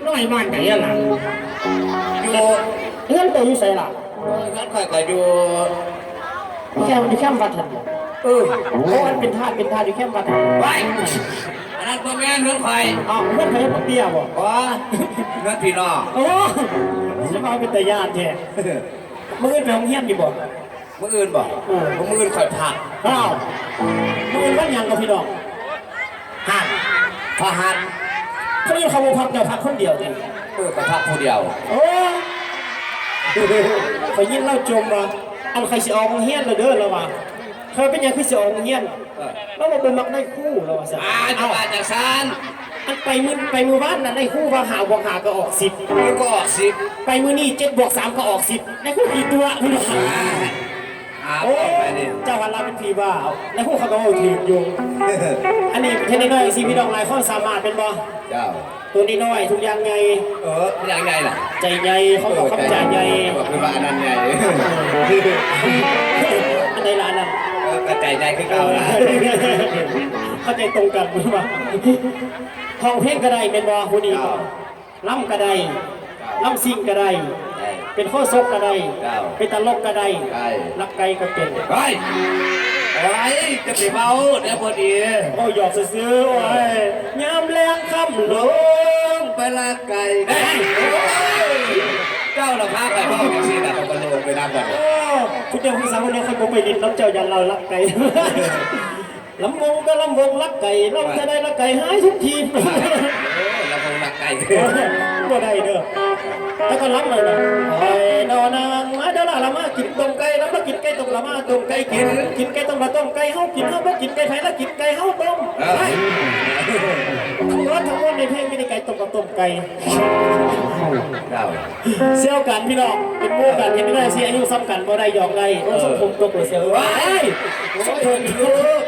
น้อยบ้านไหนล่ะอยู่เงื่อนตัวอยู่ใส่ล่ะงั้นข่อยก็อยู่แค่วัดหันเพราะมันเป็นธาตุอยู่แค่วัดหันไว้อันนั้นพ่อแม่เงื่อนข่อยเงื่อนใครเป็นเตี้ยบ่อ๋อเงื่อนพี่น้องโอ้จะมาเป็นตาญาติแท้มึงไปห้องเฮียนดีบ่มื้ออื่นบ่มื้ออื่นข่อยผักมึงวันยังกับพี่น้องหันพะหันเขาเรียกเขาพักเดียวพักคนเดียวจริงก็พักผู้เดียวโอ้ไปยินเล่าจมว่าอันใครสิออกเฮียนเลยเด้อเราว่าเคยเป็นยังคือสิออกเฮียนแล้วเราเป็นมักได้คู่เราว่าสั่งเอาจากซันอันไปมือบ้านนั้นได้คู่ว่าหาบวกหาก็ออก10ก็ออก10ไปมือนี่7 บวก 3ก็ออก10ได้คู่กี่ตัวพี่น้องโอ้เจ้าวันเราเป็นผีบ้าแล้วคู่เขาก็เอาถีบยุงอันนี้เทนน้อยสิพี่น้องหลายข้อสามารถเป็นบ่เจ้าตัวนี้น้อยทุกอย่างไงอย่างไงล่ะใจใหญ่เขาบอกคำจ่าใหญ่คือว่าอันนั้นใหญ่อันใดล่ะนั่นกระจายใจขึ้นเก่าละเข้าใจตรงกันมั้ยว่าห้องเพลงก็ได้เป็นบ่ผู้นี้ล้ำก็ได้ล้ำซิ่งก็ได้เป็นข้อซกก็ได้เป็นตลกก็ได้รักไกลก็เป็นไอ้จะไปเมาเดี๋ยวพอดีโอ้หยอกซื้อโอ้ยยามแรงค่ำลงไปรักไก่เจ้าเราพาไปพ่อจริงๆนะต้องกระโดดไปน้ำกันคุณเจ้าพี่สาวคนนี้เขาบอกไปดินน้ำเจ้ายันเรารักไก่ลำวงก็ลำวงรักไก่ลำจะได้รักไก่หายทุกทีลำวงรักไก่ก็ได้เด้อแต่ก็รับเลยนะไอ้นอนางมาเดี๋ยวละมากินต้มไก่แล้วมากินไก่ต้มละมาต้มไก่กินไก่ต้มละต้มไก่เฮากินเฮาบ่กินไก่ไผ่แล้วกินไก่เฮาต้มทั้งรถทั้งมวลในเพลงมีแต่ไก่ต้มกับต้มไก่เซี่ยวกันพี่น้องเป็นหมู่กันเห็นได้สิอายุซ้ำกันบ่ได้หยอกได้โอ้สมพงษ์ตกเลยเซี่ยวว้ายสมพงษ์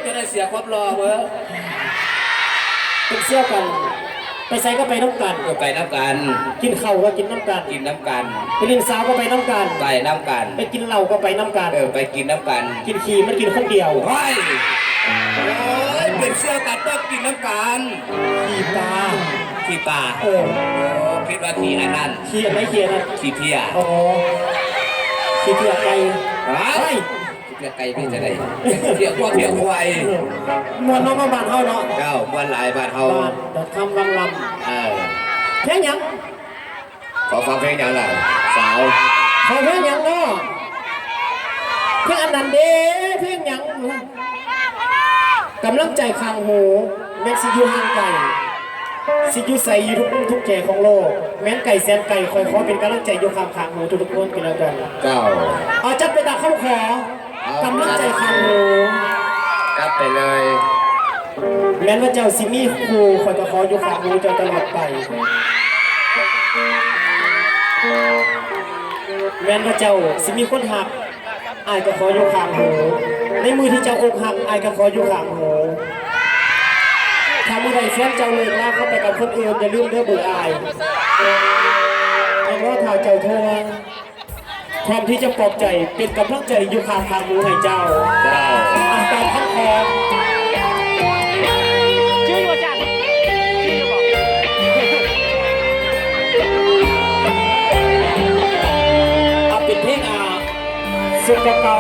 จะได้เสียความรอเว้ยเป็นเซี่ยวกันไปใส่ก็ไปน้ำกันไปน้ำกันกินข้าวก็กินน้ำกันไปเล่นสาวก็ไปน้ำกันไปกินเหล้าก็ไปน้ำกันไปกินน้ำกันกินขี่มันกินคนเดียวโอ้ยเป็นเสื้อกัดต้องกินน้ำกันขี่ปลาคิดว่าขี่อันนั้นขี่อะไรขี่อะไรขี่เพียขี่เพียไก่เพียไก่พี่จะได้เพียควายมวนน้องมาบ้านเฮาเนาะเจ้ามวนหลายบ้านเฮาแต่คำลำเพลงยังขอฟังเพลงยังล่ะสาวขอเพลงยังเนาะเพลงอันนั้นเด้เพลงยังกำลังใจข้างหูแม็กซิยูห่างไก่ซิยูใส่ยูทุกแก่ของโลกแม้นไก่แสนไก่คอยขอเป็นกำลังใจอยู่ข้างหูทุกคนกันแล้วกันเจ้าจัดไปตาเข้าขอกำลังใจข้างหูจัดไปเลยแม้ว่าเจ้าซิมี่ครูคอยจะขออยู่ข้างหูเจ้าตลอดไปแม้ว่าเจ้าซิมี่คนหักอายก็ขออยู่ข้างหูในมือที่เจ้าอกหักอายก็ขออยู่ข้างหูถ้าเมื่อใดแฟนเจ้าเลิกลาเข้าไปกับคนอื่นอย่าลืมเด้อเบื่ออายแต่ว่าถ้าเจ้าโทรพร้อมที่จะปลอบใจเป็นกำลังใจอยู่ข้างหูให้เจ้าตามขั้นตอนชื่อว่าจันชื่อบอกเอาเป็นเพลงสุดเก่า